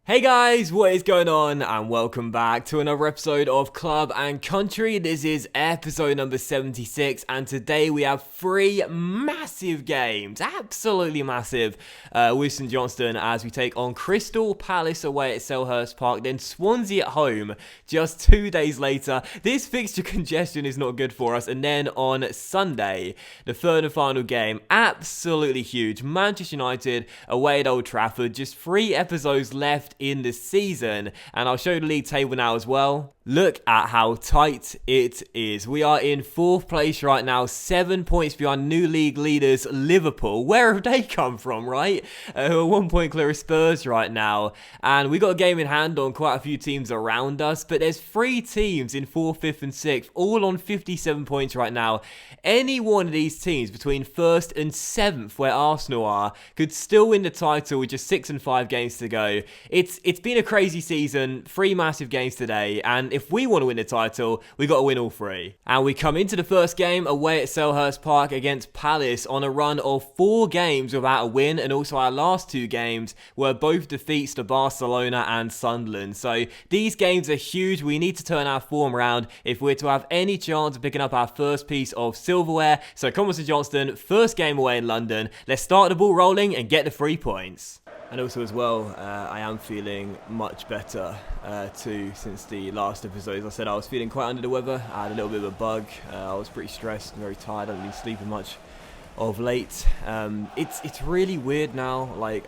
Hey guys, what is going on? And welcome back to another episode of Club and Country. This is episode number 76, and today we have three massive games, absolutely massive, with St Johnstone as we take on Crystal Palace away at Selhurst Park, then Swansea at home just 2 days later. This fixture congestion is not good for us, and then on Sunday, the third and final game, absolutely huge, Manchester United away at Old Trafford, just 3 episodes left in the season, and I'll show you the league table now as well. Look at how tight it is. We are in 4th place right now, 7 points behind new league leaders Liverpool. Where have they come from, right? Who are 1 point clear of Spurs right now, and we got a game in hand on quite a few teams around us, but there's 3 teams in 4th, 5th and 6th, all on 57 points right now. Any one of these teams between 1st and 7th, where Arsenal are, could still win the title with just 6 and 5 games to go. It's been a crazy season, 3 massive games today, and if we want to win the title, we got to win all 3. And we come into the first game away at Selhurst Park against Palace on a run of 4 games without a win, and also our last 2 games were both defeats to Barcelona and Sunderland. So these games are huge. We need to turn our form around if we're to have any chance of picking up our first piece of silverware. So come on, St Johnstone, first game away in London. Let's start the ball rolling and get the 3 points. And also as well, I am feeling much better too since the last episode. As I said, I was feeling quite under the weather. I had a little bit of a bug. I was pretty stressed and very tired. I haven't been sleeping much of late. It's really weird now. Like,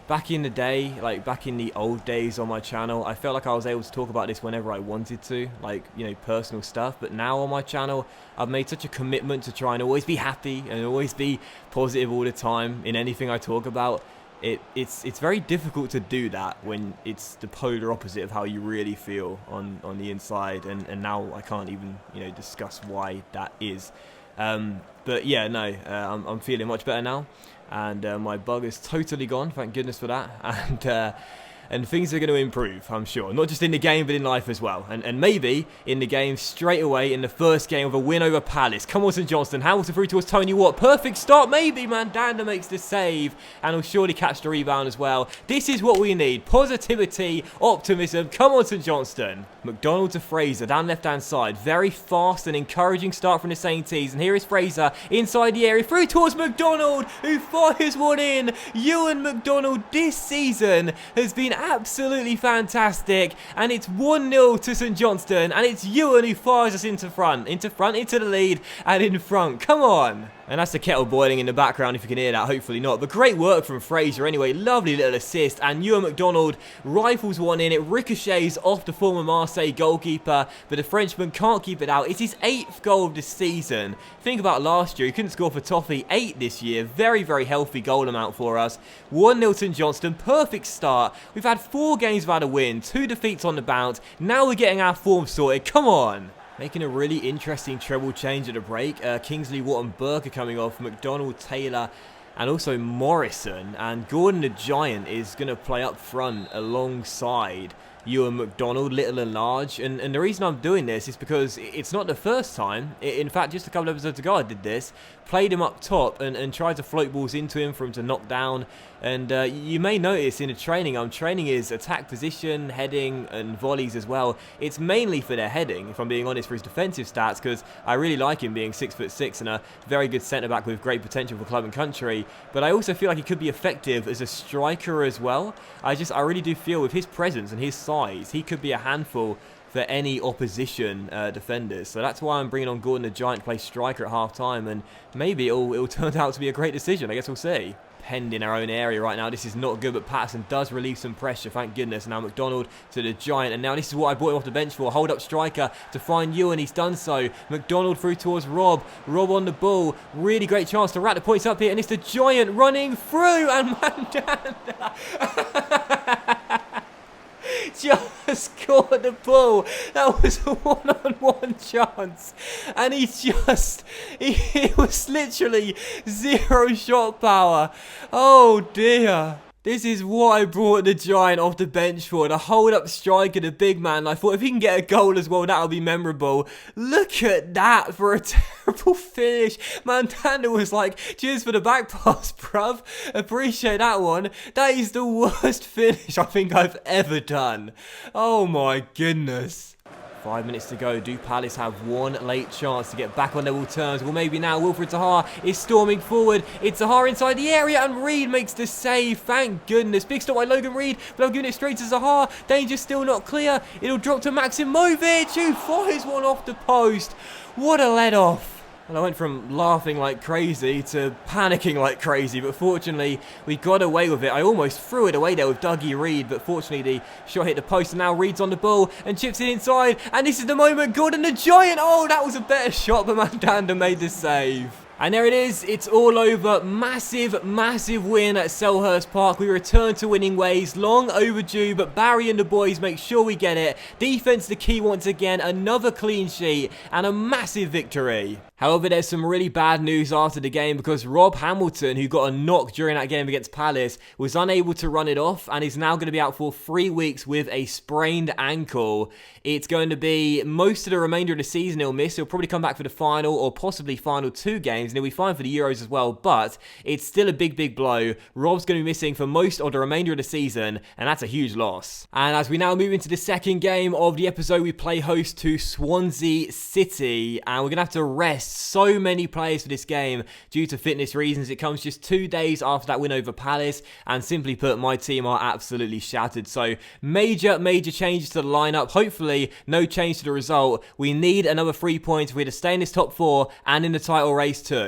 back in the day, like back in the old days on my channel, I felt like I was able to talk about this whenever I wanted to, like, you know, personal stuff. But now on my channel, I've made such a commitment to try and always be happy and always be positive all the time in anything I talk about. It's very difficult to do that when it's the polar opposite of how you really feel on the inside, and now I can't even, you know, discuss why that is. But yeah, no, I'm feeling much better now, and my bug is totally gone, thank goodness for that, and things are going to improve, I'm sure. Not just in the game, but in life as well. And maybe in the game straight away in the first game of a win over Palace. Come on, St Johnstone. Hamilton through towards Tony Watt. Perfect start, maybe. Mandanda makes the save. And he'll surely catch the rebound as well. This is what we need. Positivity, optimism. Come on, St Johnstone. McDonald to Fraser down left-hand side. Very fast and encouraging start from the Sainties. And here is Fraser inside the area. Through towards McDonald, who fires one in. Ewan McDonald this season has been absolutely fantastic, and it's 1-0 to St Johnstone, and it's Ewan who fires us into the lead, and in front. Come on. And that's the kettle boiling in the background, if you can hear that. Hopefully not. But great work from Fraser anyway. Lovely little assist. And Ewan McDonald rifles one in. It ricochets off the former Marseille goalkeeper. But the Frenchman can't keep it out. It's his 8th goal of the season. Think about last year. He couldn't score for Toffee. 8 this year. Very, very healthy goal amount for us. 1-0 St Johnstone. Perfect start. We've had 4 games without a win. 2 defeats on the bounce. Now we're getting our form sorted. Come on. Making a really interesting treble change at the break. Kingsley, Watt and Burke are coming off. McDonald, Taylor and also Morrison. And Gordon the Giant is going to play up front alongside Ewan McDonald, little and large. And the reason I'm doing this is because it's not the first time. In fact, just a couple of episodes ago I did this. Played him up top and tried to float balls into him for him to knock down. And you may notice in the training, I'm training his attack position, heading and volleys as well. It's mainly for their heading, if I'm being honest, for his defensive stats, because I really like him being 6'6" and a very good centre-back with great potential for club and country. But I also feel like he could be effective as a striker as well. I really do feel with his presence and his size, he could be a handful for any opposition defenders. So that's why I'm bringing on Gordon the Giant to play striker at half-time, and maybe it'll turn out to be a great decision. I guess we'll see. Penned in our own area right now. This is not good, but Patterson does relieve some pressure, thank goodness. Now McDonald to the Giant, and now this is what I brought him off the bench for. Hold up striker to find Ewan, he's done so. McDonald through towards Rob. Rob on the ball. Really great chance to rack the points up here, and it's the Giant running through, and Mandanda just caught the ball. That was a one-on-one chance, and it was literally 0 shot power. Oh dear. This is what I brought the Giant off the bench for. To hold up striker, the big man. I thought if he can get a goal as well, that'll be memorable. Look at that for a terrible finish. Mandanda was like, cheers for the back pass, bruv. Appreciate that one. That is the worst finish I think I've ever done. Oh my goodness. 5 minutes to go. Do Palace have one late chance to get back on level terms? Well, maybe now. Wilfred Zaha is storming forward. It's Zaha inside the area, and Reed makes the save. Thank goodness. Big stop by Logan Reed, but I'm giving it straight to Zaha. Danger still not clear. It'll drop to Maximovic, who fires one off the post. What a let-off. And I went from laughing like crazy to panicking like crazy, but fortunately we got away with it. I almost threw it away there with Dougie Reed, but fortunately the shot hit the post, and now Reed's on the ball and chips it inside, and this is the moment. Gordon the Giant, oh, that was a better shot, but Mandanda made the save. And there it is, it's all over. Massive, massive win at Selhurst Park. We return to winning ways, long overdue, but Barry and the boys make sure we get it. Defense the key once again, another clean sheet, and a massive victory. However, there's some really bad news after the game, because Rob Hamilton, who got a knock during that game against Palace, was unable to run it off and is now going to be out for 3 weeks with a sprained ankle. It's going to be most of the remainder of the season he'll miss. He'll probably come back for the final or possibly final 2 games, and he'll be fine for the Euros as well, but it's still a big, big blow. Rob's going to be missing for most of the remainder of the season, and that's a huge loss. And as we now move into the second game of the episode, we play host to Swansea City, and we're going to have to rest so many players for this game due to fitness reasons. It comes just 2 days after that win over Palace, and simply put, my team are absolutely shattered. So major changes to the lineup. Hopefully no change to the result. We need another 3 points if we're to stay in this top 4 and in the title race too.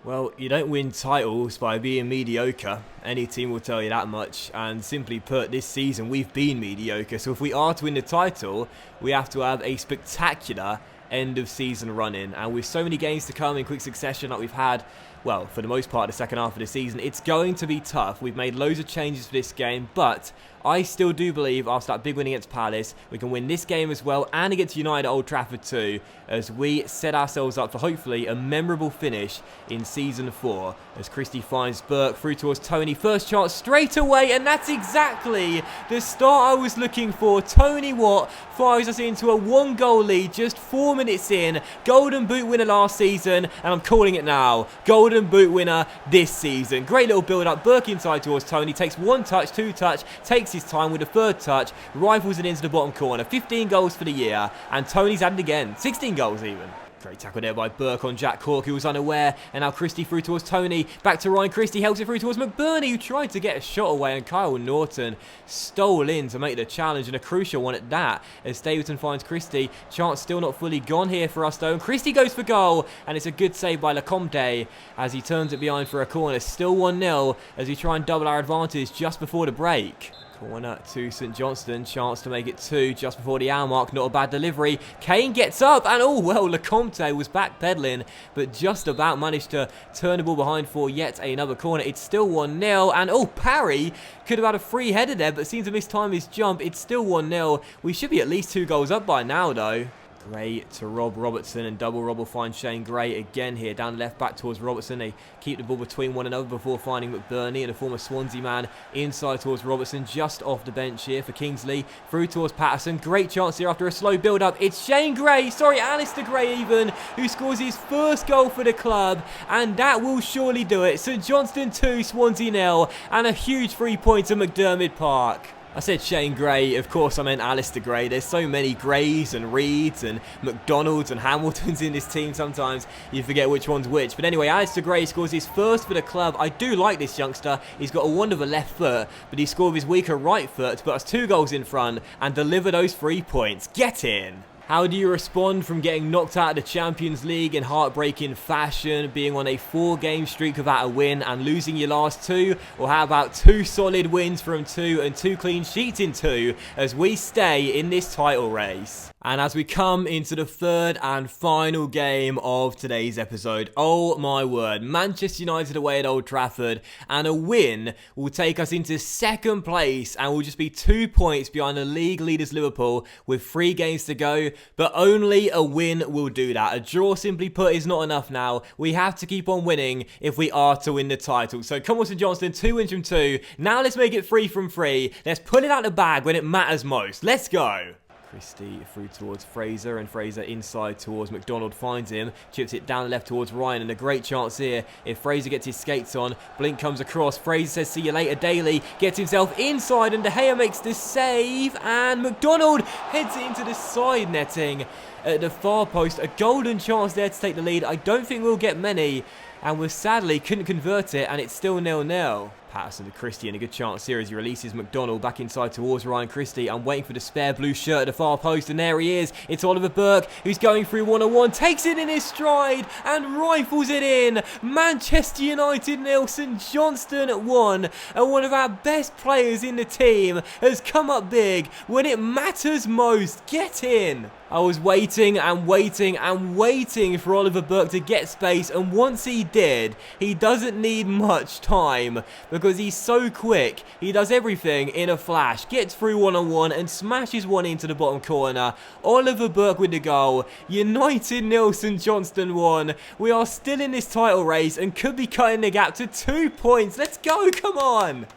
Well, you don't win titles by being mediocre. Any team will tell you that much. And simply put, this season we've been mediocre. So if we are to win the title, we have to have a spectacular end of season run-in. And with so many games to come in quick succession like we've had, well, for the most part, the second half of the season, it's going to be tough. We've made loads of changes for this game, but I still do believe after that big win against Palace, we can win this game as well and against United at Old Trafford too, as we set ourselves up for hopefully a memorable finish in Season 4. As Christie finds Burke through towards Tony. First chance straight away, and that's exactly the start I was looking for. Tony Watt fires us into a 1-goal lead just 4 minutes in. Golden Boot winner last season, and I'm calling it now. Golden Boot winner this season. Great little build-up. Burke inside towards Tony. Takes 1 touch, 2 touch. Takes his time with the 3rd touch. Rifles it into the bottom corner. 15 goals for the year. And Tony's added again. 16 goals even. Great tackle there by Burke on Jack Cork, who was unaware. And now Christie through towards Tony. Back to Ryan Christie. Helps it through towards McBurney, who tried to get a shot away. And Kyle Norton stole in to make the challenge. And a crucial one at that. As Davidson finds Christie. Chance still not fully gone here for us, though. And Christie goes for goal. And it's a good save by Lecomte as he turns it behind for a corner. Still 1-0 as we try and double our advantage just before the break. Corner to St Johnstone, chance to make it 2 just before the hour mark. Not a bad delivery. Kane gets up, and oh well, Lecomte was backpedaling, but just about managed to turn the ball behind for yet another corner. It's still 1-0, and oh, Parry could have had a free header there, but seems to mistime his jump. It's still 1-0. We should be at least 2 goals up by now, though. Gray to Rob Robertson, and double Rob will find Shane Gray again here. Down left back towards Robertson. They keep the ball between one another before finding McBurney, and a former Swansea man inside towards Robertson, just off the bench here for Kingsley. Through towards Patterson. Great chance here after a slow build-up. It's Shane Gray, sorry, Alistair Gray even, who scores his 1st goal for the club, and that will surely do it. St Johnstone 2, Swansea 0, and a huge 3 points at McDermott Park. I said Shane Gray, of course I meant Alistair Gray. There's so many Grays and Reeds and McDonalds and Hamiltons in this team, sometimes you forget which one's which. But anyway, Alistair Gray scores his 1st for the club. I do like this youngster. He's got a wonderful left foot, but he scored with his weaker right foot to put us 2 goals in front and deliver those 3 points. Get in! How do you respond from getting knocked out of the Champions League in heartbreaking fashion, being on a 4-game streak without a win and losing your last 2? Or how about 2 solid wins from 2 and 2 clean sheets in 2 as we stay in this title race? And as we come into the third and final game of today's episode, oh my word, Manchester United away at Old Trafford, and a win will take us into second place and will just be 2 points behind the league leaders Liverpool with 3 games to go, but only a win will do that. A draw, simply put, is not enough now. We have to keep on winning if we are to win the title. So come on, St Johnstone, 2 wins from 2. Now let's make it 3 from 3. Let's put it out the bag when it matters most. Let's go. Christie through towards Fraser, and Fraser inside towards McDonald, finds him, chips it down left towards Ryan, and a great chance here if Fraser gets his skates on. Blink comes across, Fraser says see you later, Daly gets himself inside, and De Gea makes the save, and McDonald heads it into the side netting at the far post. A golden chance there to take the lead. I don't think we'll get many, and we sadly couldn't convert it, and it's still 0-0. Patterson to Christie, and a good chance here as he releases McDonald back inside towards Ryan Christie. I'm waiting for the spare blue shirt at the far post, and there he is. It's Oliver Burke who's going through one-on-one, takes it in his stride and rifles it in. Manchester United 0, St Johnstone 1, and one of our best players in the team has come up big when it matters most. Get in! I was waiting and waiting and waiting for Oliver Burke to get space, and once he did, he doesn't need much time because he's so quick. He does everything in a flash, gets through one-on-one and smashes one into the bottom corner. Oliver Burke with the goal. United 0, St Johnstone 1. We are still in this title race and could be cutting the gap to 2 points. Let's go, come on!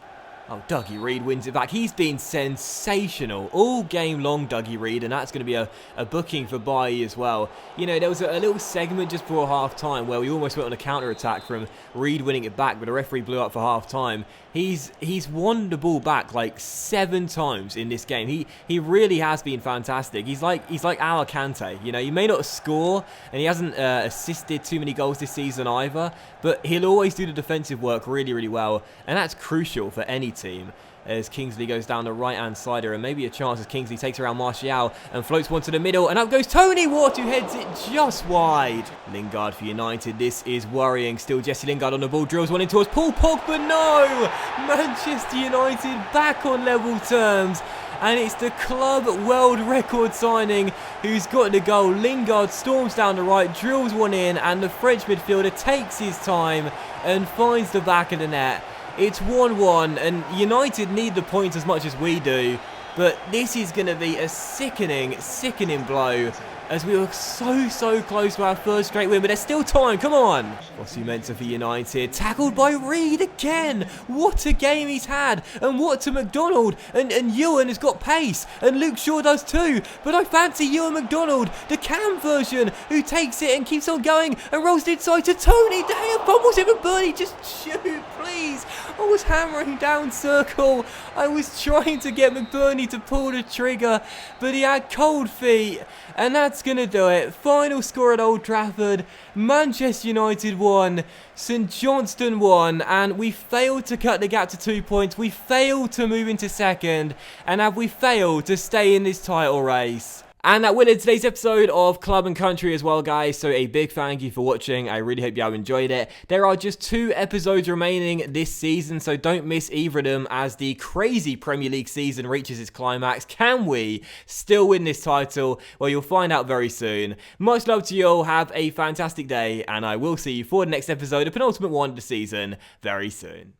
Oh, Dougie Reid wins it back. He's been sensational all game long, Dougie Reid, and that's going to be a booking for Bailly as well. You know, there was a little segment just before half-time where we almost went on a counter-attack from Reid winning it back, but the referee blew up for half-time. He's won the ball back like 7 times in this game. He really has been fantastic. He's like our Kante. You know, he may not score, and he hasn't assisted too many goals this season either, but he'll always do the defensive work really, really well, and that's crucial for any team. As Kingsley goes down the right-hand side here, and maybe a chance as Kingsley takes around Martial and floats one to the middle, and up goes Tony Ward, who heads it just wide. Lingard for United, this is worrying. Still Jesse Lingard on the ball, drills one in towards Paul Pogba, no! Manchester United back on level terms, and it's the club world record signing who's got the goal. Lingard storms down the right, drills one in, and the French midfielder takes his time and finds the back of the net. It's 1-1, and United need the points as much as we do, but this is going to be a sickening blow, as we were so close to our first straight win, but there's still time, come on! Osimhen for United, tackled by Reid again! What a game he's had, and what to McDonald, and Ewan has got pace, and Luke Shaw does too, but I fancy Ewan McDonald, the Cam version, who takes it and keeps on going, and rolls it inside to Tony, De Gea fumbles it, but Bernie, just shoot, please! I was hammering down circle, I was trying to get McBurney to pull the trigger, but he had cold feet, and that's going to do it. Final score at Old Trafford, Manchester United 1, St Johnstone 1, and we failed to cut the gap to 2 points. We failed to move into second, and have we failed to stay in this title race? And that will end today's episode of Club and Country as well, guys. So a big thank you for watching. I really hope you have enjoyed it. There are just 2 episodes remaining this season, so don't miss either of them as the crazy Premier League season reaches its climax. Can we still win this title? Well, you'll find out very soon. Much love to you all. Have a fantastic day, and I will see you for the next episode, the penultimate one of the season, very soon.